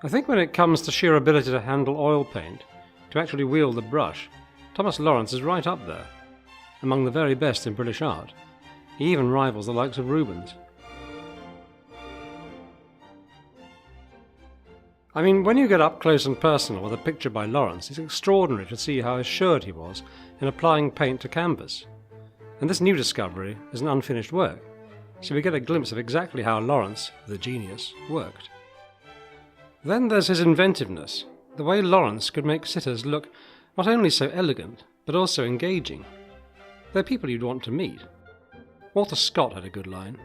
I think when it comes to sheer ability to handle oil paint, to actually wield the brush, Thomas Lawrence is right up there, among the very best in British art. He even rivals the likes of Rubens. I mean, when you get up close and personal with a picture by Lawrence, it's extraordinary to see how assured he was in applying paint to canvas. And this new discovery is an unfinished work, so we get a glimpse of exactly how Lawrence, the genius, worked. Then there's his inventiveness, the way Lawrence could make sitters look not only so elegant, but also engaging. They're people you'd want to meet. Walter Scott had a good line.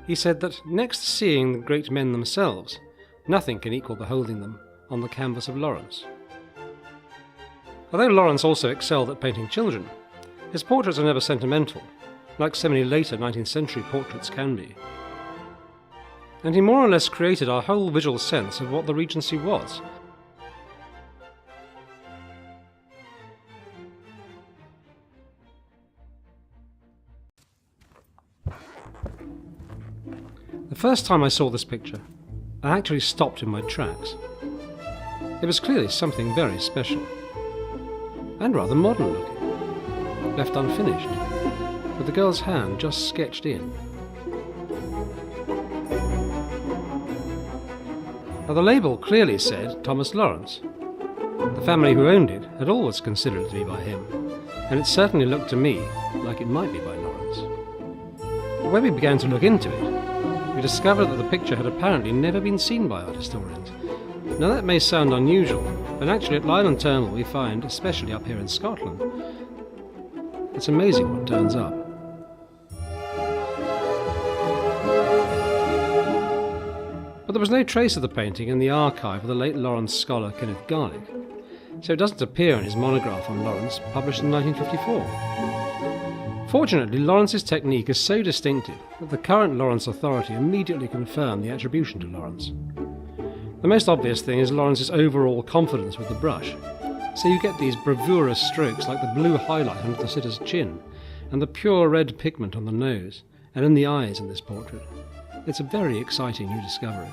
He said that next to seeing the great men themselves, nothing can equal beholding them on the canvas of Lawrence. Although Lawrence also excelled at painting children, his portraits are never sentimental, like so many later 19th century portraits can be. And he more or less created our whole visual sense of what the Regency was. The first time I saw this picture, I actually stopped in my tracks. It was clearly something very special, and rather modern looking, left unfinished, with the girl's hand just sketched in. Now the label clearly said Thomas Lawrence. The family who owned it had always considered it to be by him, and it certainly looked to me like it might be by Lawrence. But when we began to look into it, we discovered that the picture had apparently never been seen by art historians. Now that may sound unusual, but actually at Lyell and Turnbull we find, especially up here in Scotland, it's amazing what turns up. But there was no trace of the painting in the archive of the late Lawrence scholar Kenneth Garlick, so it doesn't appear in his monograph on Lawrence, published in 1954. Fortunately, Lawrence's technique is so distinctive that the current Lawrence Authority immediately confirmed the attribution to Lawrence. The most obvious thing is Lawrence's overall confidence with the brush, so you get these bravurous strokes like the blue highlight under the sitter's chin, and the pure red pigment on the nose, and in the eyes in this portrait. It's a very exciting new discovery.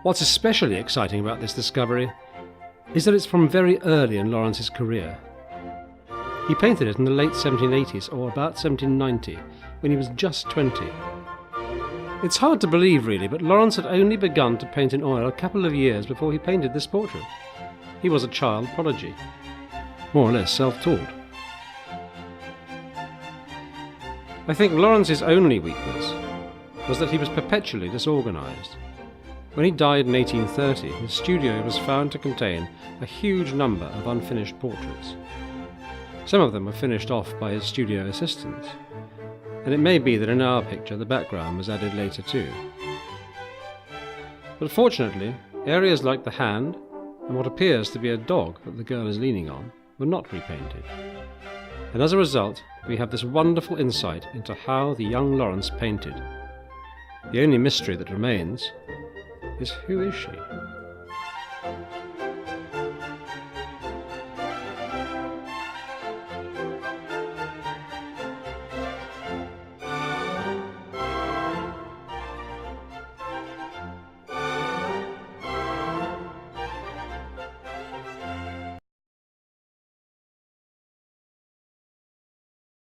What's especially exciting about this discovery is that it's from very early in Lawrence's career. He painted it in the late 1780s or about 1790, when he was just 20. It's hard to believe really, but Lawrence had only begun to paint in oil a couple of years before he painted this portrait. He was a child prodigy, more or less self-taught. I think Lawrence's only weakness was that he was perpetually disorganised. When he died in 1830, his studio was found to contain a huge number of unfinished portraits. Some of them were finished off by his studio assistants, and it may be that in our picture the background was added later too. But fortunately, areas like the hand and what appears to be a dog that the girl is leaning on were not repainted. And as a result, we have this wonderful insight into how the young Lawrence painted. The only mystery that remains is, who is she?